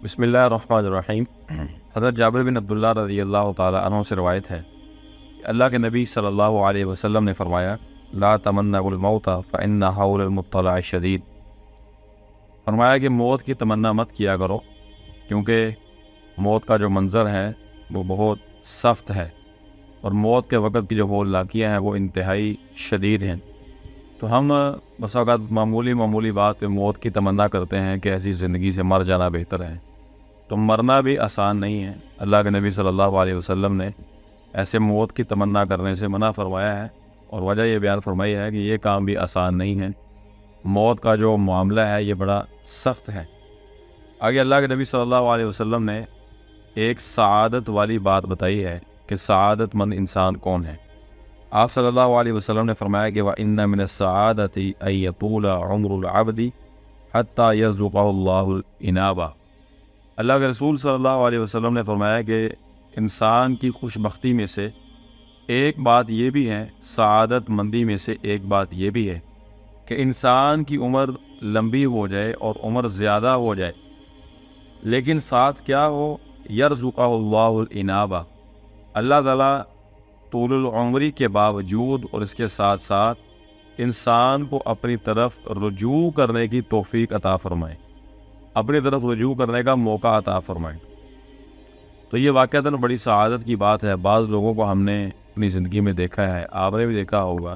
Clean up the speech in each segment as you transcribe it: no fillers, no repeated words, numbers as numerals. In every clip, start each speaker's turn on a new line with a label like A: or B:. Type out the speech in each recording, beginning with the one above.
A: بسم اللہ الرحمن الرحیم۔ حضرت جابر بن عبداللہ رضی اللہ تعالیٰ عنہ سے روایت ہے کہ اللہ کے نبی صلی اللہ علیہ وسلم نے فرمایا، لا تمنوا الموت فإن حول المبتلى شدید۔ فرمایا کہ موت کی تمنا مت کیا کرو، کیونکہ موت کا جو منظر ہے وہ بہت سخت ہے، اور موت کے وقت کی جو ہولناکیاں ہیں وہ انتہائی شدید ہیں۔ تو ہم بس اوقات معمولی بات پہ موت کی تمنا کرتے ہیں کہ ایسی زندگی سے مر جانا بہتر ہے۔ تو مرنا بھی آسان نہیں ہے۔ اللہ کے نبی صلی اللہ علیہ وسلم نے ایسے موت کی تمنا کرنے سے منع فرمایا ہے، اور وجہ یہ بیان فرمائی ہے کہ یہ کام بھی آسان نہیں ہے۔ موت کا جو معاملہ ہے یہ بڑا سخت ہے۔ آگے اللہ کے نبی صلی اللہ علیہ وسلم نے ایک سعادت والی بات بتائی ہے کہ سعادت مند انسان کون ہے۔ آپ صلی اللہ علیہ وسلم نے فرمایا کہ وَإِنَّ مِنَ السَّعَادَةِ أَن يَطُولَ عُمْرُ الْعَبْدِ حَتَّى يَرْزُقَهُ اللَّهُ الْإِنَابَةَ۔ اللہ کے رسول صلی اللہ علیہ وسلم نے فرمایا کہ انسان کی خوش بختی میں سے ایک بات یہ بھی ہے، سعادت مندی میں سے ایک بات یہ بھی ہے کہ انسان کی عمر لمبی ہو جائے اور عمر زیادہ ہو جائے، لیکن ساتھ کیا ہو، یرزقہ اللہ الانابہ، اللہ تعالیٰ طول العمری کے باوجود اور اس کے ساتھ ساتھ انسان کو اپنی طرف رجوع کرنے کی توفیق عطا فرمائے، اپنی طرف رجوع کرنے کا موقع عطا فرمائے۔ تو یہ واقعتاً بڑی سعادت کی بات ہے۔ بعض لوگوں کو ہم نے اپنی زندگی میں دیکھا ہے، آپ نے بھی دیکھا ہوگا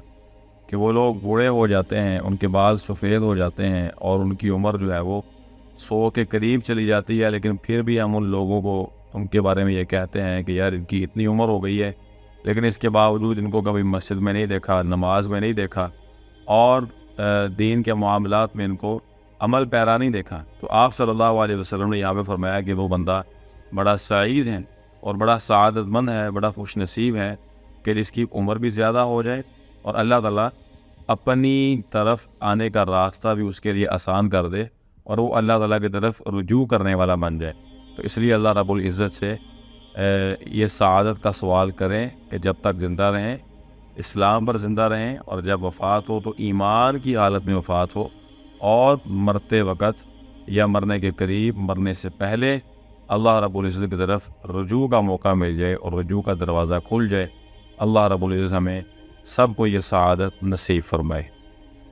A: کہ وہ لوگ بوڑھے ہو جاتے ہیں، ان کے بال سفید ہو جاتے ہیں اور ان کی عمر جو ہے وہ 100 کے قریب چلی جاتی ہے، لیکن پھر بھی ہم ان لوگوں کو ان کے بارے میں یہ کہتے ہیں کہ یار ان کی اتنی عمر ہو گئی ہے، لیکن اس کے باوجود ان کو کبھی مسجد میں نہیں دیکھا، نماز میں نہیں دیکھا، اور دین کے معاملات میں ان کو عمل پیرا نہیں دیکھا۔ تو آپ صلی اللہ علیہ وسلم نے یہاں پہ فرمایا کہ وہ بندہ بڑا سعید ہے اور بڑا سعادت مند ہے، بڑا خوش نصیب ہے کہ جس کی عمر بھی زیادہ ہو جائے اور اللہ تعالیٰ اپنی طرف آنے کا راستہ بھی اس کے لیے آسان کر دے اور وہ اللہ تعالیٰ کی طرف رجوع کرنے والا بن جائے۔ تو اس لیے اللہ رب العزت سے یہ سعادت کا سوال کریں کہ جب تک زندہ رہیں اسلام پر زندہ رہیں، اور جب وفات ہو تو ایمان کی حالت میں وفات ہو، اور مرتے وقت یا مرنے کے قریب، مرنے سے پہلے اللہ رب العزت کی طرف رجوع کا موقع مل جائے اور رجوع کا دروازہ کھل جائے۔ اللہ رب العزت ہمیں سب کو یہ سعادت نصیب فرمائے۔